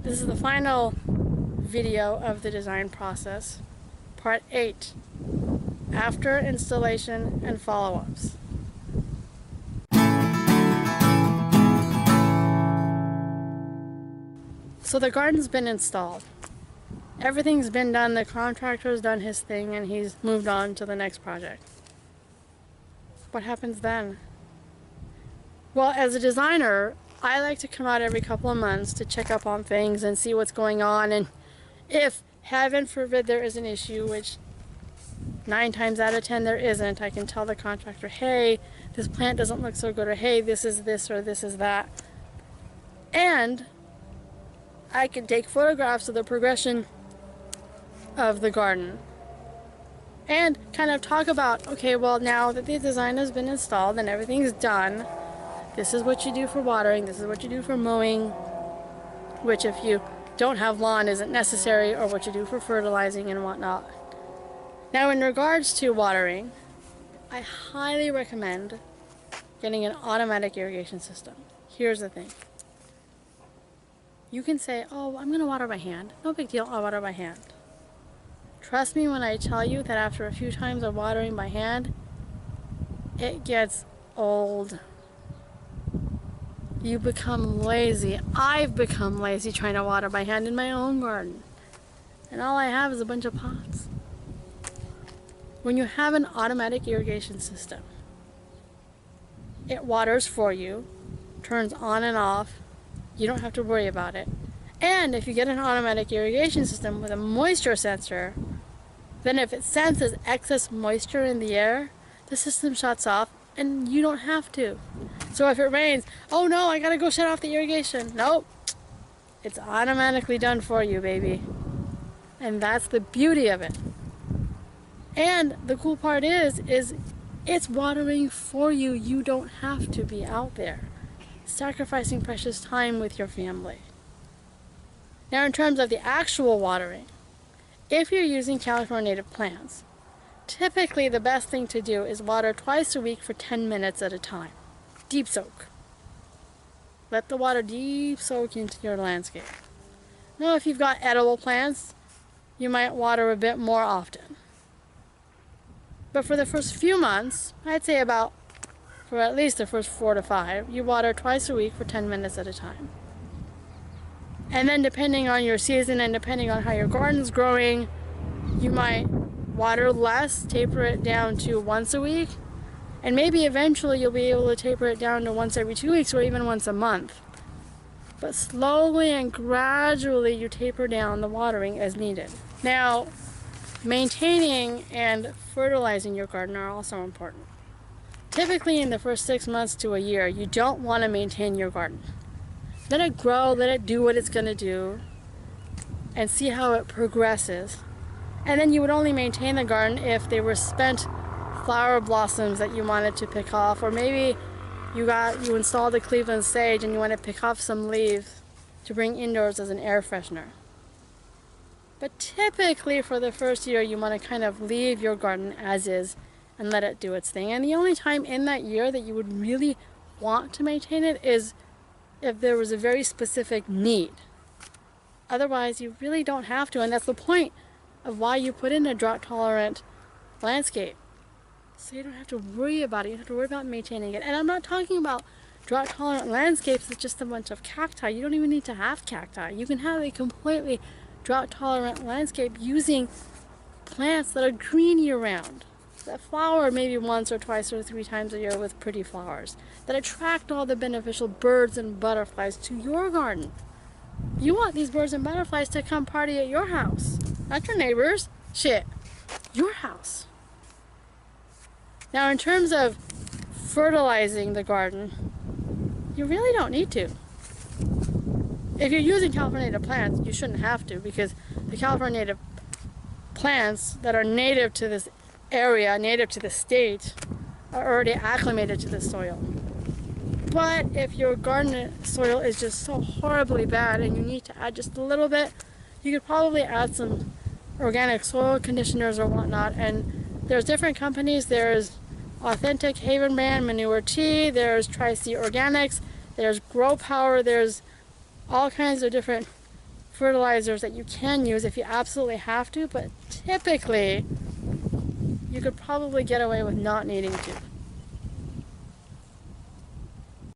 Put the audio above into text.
This is the final video of the design process, part 8, after installation and follow-ups. So the garden's been installed. Everything's been done, the contractor's done his thing, and he's moved on to the next project. What happens then? Well, as a designer, I like to come out every couple of months to check up on things and see what's going on, and if, heaven forbid, there is an issue, which 9 times out of 10 there isn't, I can tell the contractor, hey, this plant doesn't look so good, or hey, this is this or this is that. And I can take photographs of the progression of the garden and kind of talk about, okay, well, now that the design has been installed and everything's done, this is what you do for watering, this is what you do for mowing, which if you don't have lawn isn't necessary, or what you do for fertilizing and whatnot. Now, in regards to watering, I highly recommend getting an automatic irrigation system. Here's the thing. You can say, oh, I'm going to water by hand. No big deal, I'll water by hand. Trust me when I tell you that after a few times of watering by hand, it gets old. You become lazy. I've become lazy trying to water by hand in my own garden. And all I have is a bunch of pots. When you have an automatic irrigation system, it waters for you, turns on and off. You don't have to worry about it. And if you get an automatic irrigation system with a moisture sensor, then if it senses excess moisture in the air, the system shuts off and you don't have to. So if it rains, oh no, I gotta go shut off the irrigation. Nope. It's automatically done for you, baby. And that's the beauty of it. And the cool part is it's watering for you. You don't have to be out there sacrificing precious time with your family. Now, in terms of the actual watering, if you're using California native plants, typically the best thing to do is water twice a week for 10 minutes at a time. Deep soak. Let the water deep soak into your landscape. Now, if you've got edible plants, you might water a bit more often. But for the first few months, I'd say about for at least the first 4 to 5, you water twice a week for 10 minutes at a time. And then depending on your season and depending on how your garden's growing, you might water less, taper it down to once a week, and maybe eventually you'll be able to taper it down to once every 2 weeks or even once a month. But slowly and gradually you taper down the watering as needed. Now, maintaining and fertilizing your garden are also important. Typically in the first 6 months to a year, you don't want to maintain your garden. Let it grow, let it do what it's going to do, and see how it progresses. And then you would only maintain the garden if they were spent flower blossoms that you wanted to pick off, or maybe you installed a Cleveland sage and you want to pick off some leaves to bring indoors as an air freshener. But typically for the first year, you want to kind of leave your garden as is and let it do its thing. And the only time in that year that you would really want to maintain it is if there was a very specific need. Otherwise, you really don't have to, and that's the point of why you put in a drought-tolerant landscape. So you don't have to worry about it, you don't have to worry about maintaining it. And I'm not talking about drought-tolerant landscapes with just a bunch of cacti. You don't even need to have cacti. You can have a completely drought-tolerant landscape using plants that are green year-round, that flower maybe once or twice or 3 times a year with pretty flowers, that attract all the beneficial birds and butterflies to your garden. You want these birds and butterflies to come party at your house, not your neighbors. Shit, your house. Now, in terms of fertilizing the garden, you really don't need to. If you're using California native plants, you shouldn't have to, because the California native plants that are native to this area, native to the state, are already acclimated to the soil. But if your garden soil is just so horribly bad and you need to add just a little bit, you could probably add some organic soil conditioners or whatnot. And there's different companies. There's Authentic Haven Brand Manure Tea, there's Tri-C Organics, there's Grow Power, there's all kinds of different fertilizers that you can use if you absolutely have to, but typically you could probably get away with not needing to.